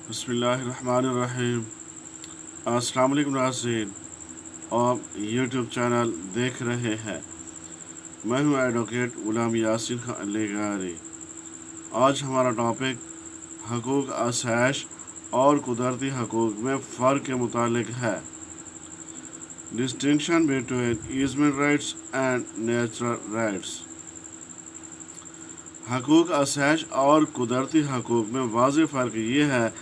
बिस्मिल्लाहिर्रहमानिर्रहीम। अस्सलाम वालेकुम नाज़रीन, आप यूट्यूब चैनल देख रहे हैं। मैं हूं एडवोकेट गुलाम यासीन खान अलीगारी। आज हमारा टॉपिक हकूक़ आसाइश और कुदरती हकूक़ में फ़र्क के मुतालिक है। Distinction between easement rights and natural rights. हकूक़ आसाइश और कुदरती हकूक़ में वाज़ेह फ़र्क ये है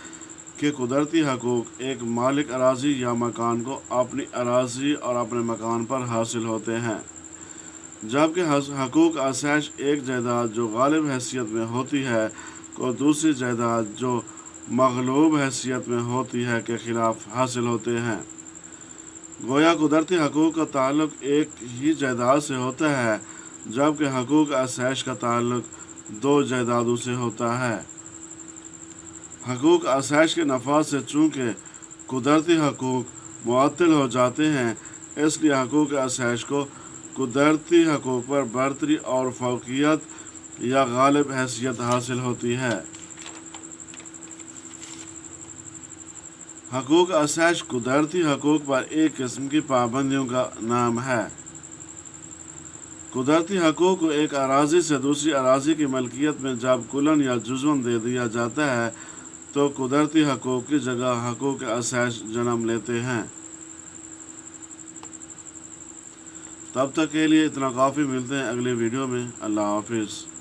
कि कुदरती हकूक़ एक मालिक अराज़ी या मकान को अपनी अराज़ी और अपने मकान पर हासिल होते हैं, जबकि हकूक़ आसाइश एक जायदाद जो गालिब हैसियत में होती है को दूसरी जायदाद जो मग़लूब हैसियत में होती है के ख़िलाफ़ हासिल होते हैं। गोया कुदरती हकूक़ का ताल्लुक़ एक ही जायदाद से होता है, जबकि हकूक़ आसाइश का ताल्लुक़ दो जायदादों से होता है। हकूक़ आसाइश के नफाज से चूँकि कुदरती हकूक़ मुअत्तल हो जाते हैं, इसलिए हकूक़ आसाइश को कुदरती हकूक़ पर बरतरी और फ़ौक़ियत या गालिब हैसियत हासिल होती है। हकूक़ आसाइश कुदरती हकूक़ पर एक किस्म की पाबंदियों का नाम है। कुदरती हकूक़ को एक अराज़ी से दूसरी अराज़ी की मलकियत में जब कुलन या जुज़वन दे दिया जाता है तो कुदरती हकूक़ की जगह हकूक़ आसाइश जन्म लेते हैं। तब तक के लिए इतना काफ़ी। मिलते हैं अगली वीडियो में। अल्लाह हाफिज़।